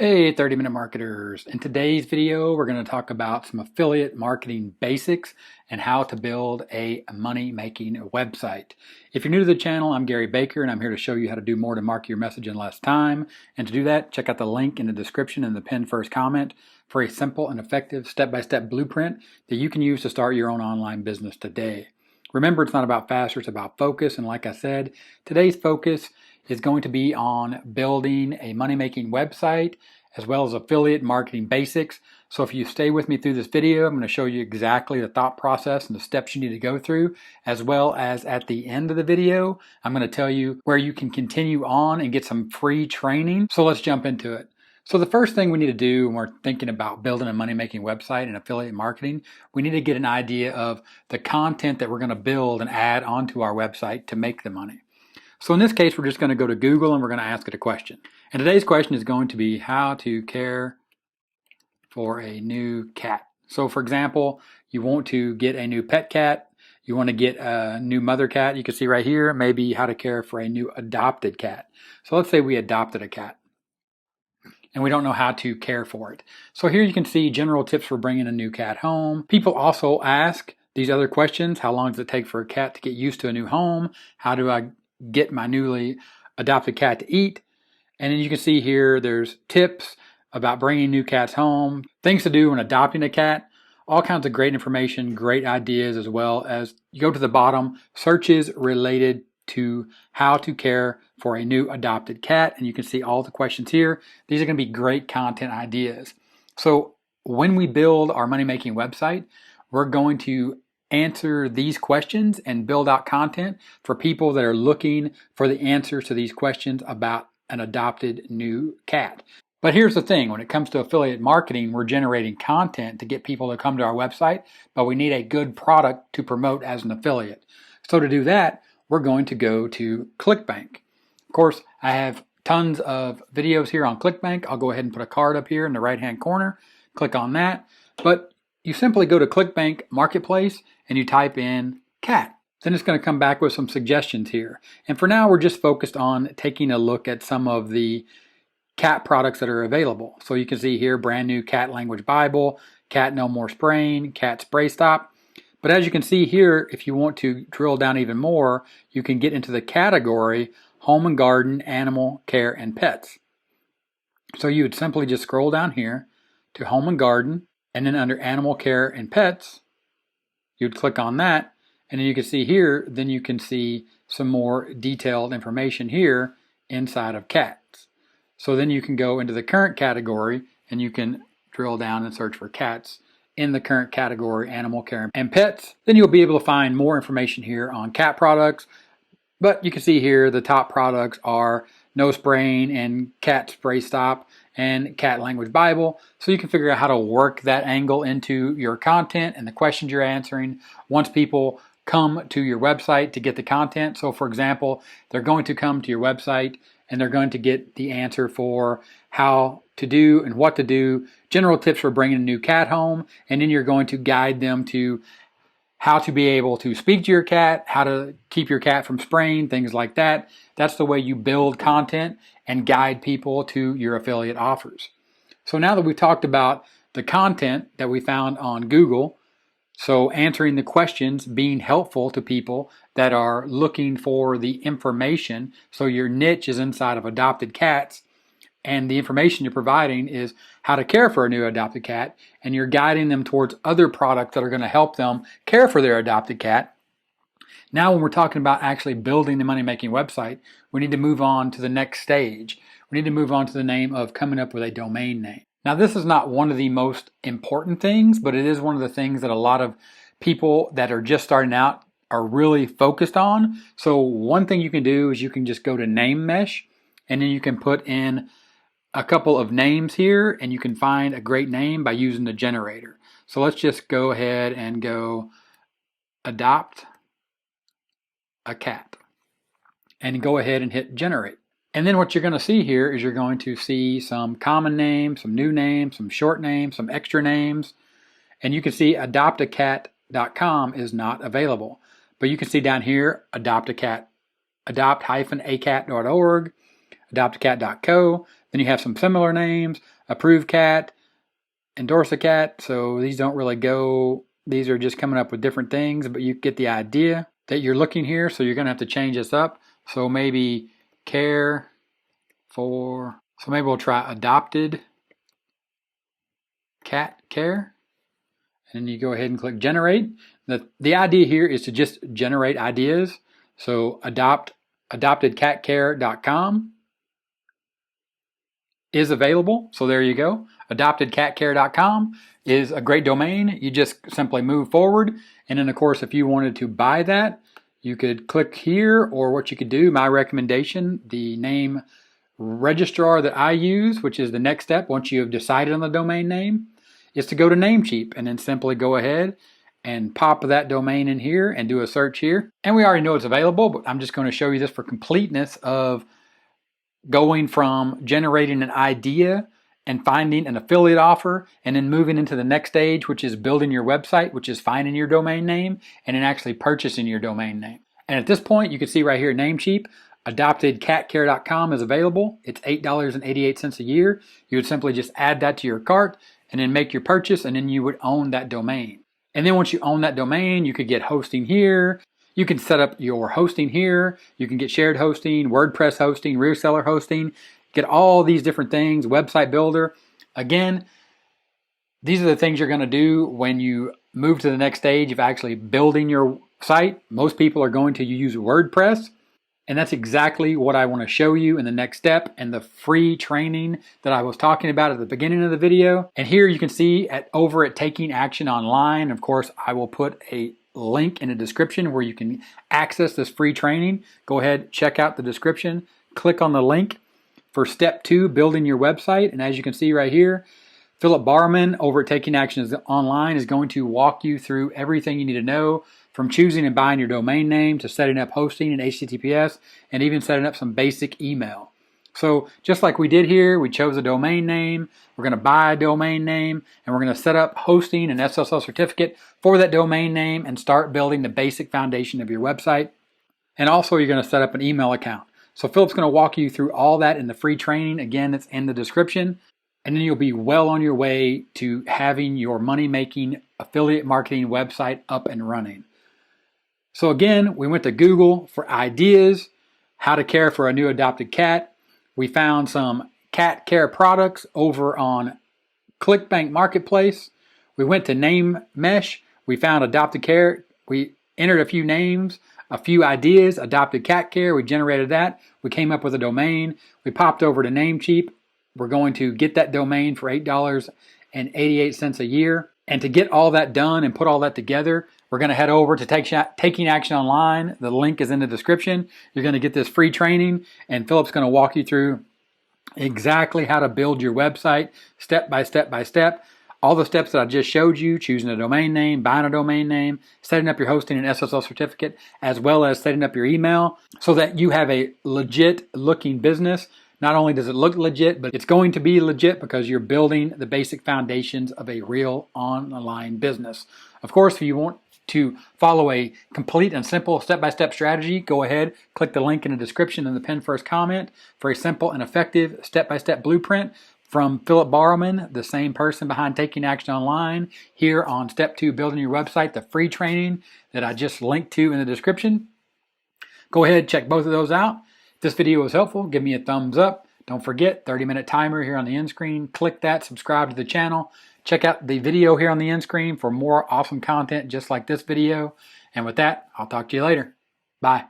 Hey, 30-minute marketers. In today's video, we're going to talk about some affiliate marketing basics and how to build a money-making website. If you're new to the channel, I'm Gary Baker, and I'm here to show you how to do more to market your message in less time. And to do that, check out the link in the description and the pinned first comment for a simple and effective step-by-step blueprint that you can use to start your own online business today. Remember, it's not about faster, it's about focus. And like I said, today's focus is going to be on building a money-making website as well as affiliate marketing basics. So if you stay with me through this video, I'm going to show you exactly the thought process and the steps you need to go through, as well as at the end of the video, I'm going to tell you where you can continue on and get some free training. So let's jump into it. So the first thing we need to do when we're thinking about building a money-making website and affiliate marketing, we need to get an idea of the content that we're going to build and add onto our website to make the money. So in this case, we're just going to go to Google and we're going to ask it a question. And today's question is going to be how to care for a new cat. So for example, you want to get a new pet cat, you want to get a new mother cat. You can see right here, maybe how to care for a new adopted cat. So let's say we adopted a cat and we don't know how to care for it. So here you can see general tips for bringing a new cat home. People also ask these other questions. How long does it take for a cat to get used to a new home? How do I get my newly adopted cat to eat? And then you can see here there's tips about bringing new cats home, things to do when adopting a cat, all kinds of great information, great ideas, as well as you go to the bottom, searches related to how to care for a new adopted cat, and you can see all the questions here. These are going to be great content ideas. So when we build our money-making website, we're going to answer these questions and build out content for people that are looking for the answers to these questions about an adopted new cat. But here's the thing, when it comes to affiliate marketing, we're generating content to get people to come to our website, but we need a good product to promote as an affiliate. So to do that, we're going to go to ClickBank. Of course, I have tons of videos here on ClickBank. I'll go ahead and put a card up here in the right-hand corner. Click on that. But you simply go to ClickBank Marketplace and you type in cat. Then it's going to come back with some suggestions here. And for now, we're just focused on taking a look at some of the cat products that are available. So you can see here, brand new cat language Bible, cat no more spraying, cat spray stop. But as you can see here, if you want to drill down even more, you can get into the category home and garden, animal care, and pets. So you would simply just scroll down here to home and garden, and then under animal care and pets, you'd click on that, and then you can see here, then you can see some more detailed information here inside of cats. So then you can go into the current category and you can drill down and search for cats in the current category, animal care and pets. Then you'll be able to find more information here on cat products. But you can see here the top products are no spraying and cat spray stop and cat language Bible. So you can figure out how to work that angle into your content and the questions you're answering once people come to your website to get the content. So for example, they're going to come to your website and they're going to get the answer for how to do and what to do, general tips for bringing a new cat home, and then you're going to guide them to how to be able to speak to your cat, how to keep your cat from spraying, things like that. That's the way you build content and guide people to your affiliate offers. So now that we've talked about the content that we found on Google, so answering the questions, being helpful to people that are looking for the information, so your niche is inside of adopted cats, and the information you're providing is how to care for a new adopted cat, and you're guiding them towards other products that are going to help them care for their adopted cat. Now when we're talking about actually building the money-making website, we need to move on to the next stage. We need to move on to the name of coming up with a domain name. Now this is not one of the most important things, but it is one of the things that a lot of people that are just starting out are really focused on. So one thing you can do is you can just go to Name Mesh, and then you can put in a couple of names here, and you can find a great name by using the generator. So let's just go ahead and go adopt a cat and go ahead and hit generate. And then what you're going to see here is you're going to see some common names, some new names, some short names, some extra names. And you can see adoptacat.com is not available. But you can see down here, adopt-a-cat, adopt-acat.org, adoptacat.co. Then you have some similar names, Approve Cat, Endorse a Cat. So these don't really go, these are just coming up with different things, but you get the idea that you're looking here. So you're going to have to change this up. So maybe care for, so maybe we'll try Adopted Cat Care. And you go ahead and click Generate. The idea here is to just generate ideas. So adoptedcatcare.com is available. So there you go. Adoptedcatcare.com is a great domain. You just simply move forward. And then of course, if you wanted to buy that, you could click here, or what you could do, my recommendation, the name registrar that I use, which is the next step once you have decided on the domain name, is to go to Namecheap and then simply go ahead and pop that domain in here and do a search here. And we already know it's available, but I'm just going to show you this for completeness of going from generating an idea and finding an affiliate offer and then moving into the next stage, which is building your website, which is finding your domain name and then actually purchasing your domain name. And at this point, you can see right here, Namecheap, adoptedcatcare.com is available. It's $8.88 a year. You would simply just add that to your cart and then make your purchase, and then you would own that domain. And then once you own that domain, you could get hosting here. You can set up your hosting here. You can get shared hosting, WordPress hosting, reseller hosting, get all these different things, website builder. Again, these are the things you're going to do when you move to the next stage of actually building your site. Most people are going to use WordPress. And that's exactly what I want to show you in the next step and the free training that I was talking about at the beginning of the video. And here you can see over at Taking Action Online, of course, I will put a link in the description where you can access this free training. Go ahead, check out the description, click on the link for step 2, building your website. And as you can see right here, Philip Barman over at Taking Action Online is going to walk you through everything you need to know, from choosing and buying your domain name to setting up hosting and HTTPS, and even setting up some basic email. So just like we did here, we chose a domain name, we're going to buy a domain name, and we're going to set up hosting and SSL certificate for that domain name and start building the basic foundation of your website. And also you're going to set up an email account. So Philip's going to walk you through all that in the free training. Again, it's in the description. And then you'll be well on your way to having your money-making affiliate marketing website up and running. So again, we went to Google for ideas, how to care for a new adopted cat. We found some cat care products over on ClickBank Marketplace. We went to Name Mesh. We found adopted care. We entered a few names, a few ideas, adopted cat care. We generated that. We came up with a domain. We popped over to Namecheap. We're going to get that domain for $8.88 a year. And to get all that done and put all that together, we're going to head over to Taking Action Online. The link is in the description. You're going to get this free training, and Philip's going to walk you through exactly how to build your website step by step by step. All the steps that I just showed you, choosing a domain name, buying a domain name, setting up your hosting and SSL certificate, as well as setting up your email so that you have a legit looking business. Not only does it look legit, but it's going to be legit because you're building the basic foundations of a real online business. Of course, if you want to follow a complete and simple step-by-step strategy, go ahead, click the link in the description and the pinned first comment for a simple and effective step-by-step blueprint from Philip Barman, the same person behind Taking Action Online, here on Step 2, Building Your Website, the free training that I just linked to in the description. Go ahead, check both of those out. If this video was helpful, give me a thumbs up. Don't forget, 30-minute timer here on the end screen. Click that, subscribe to the channel. Check out the video here on the end screen for more awesome content just like this video. And with that, I'll talk to you later. Bye.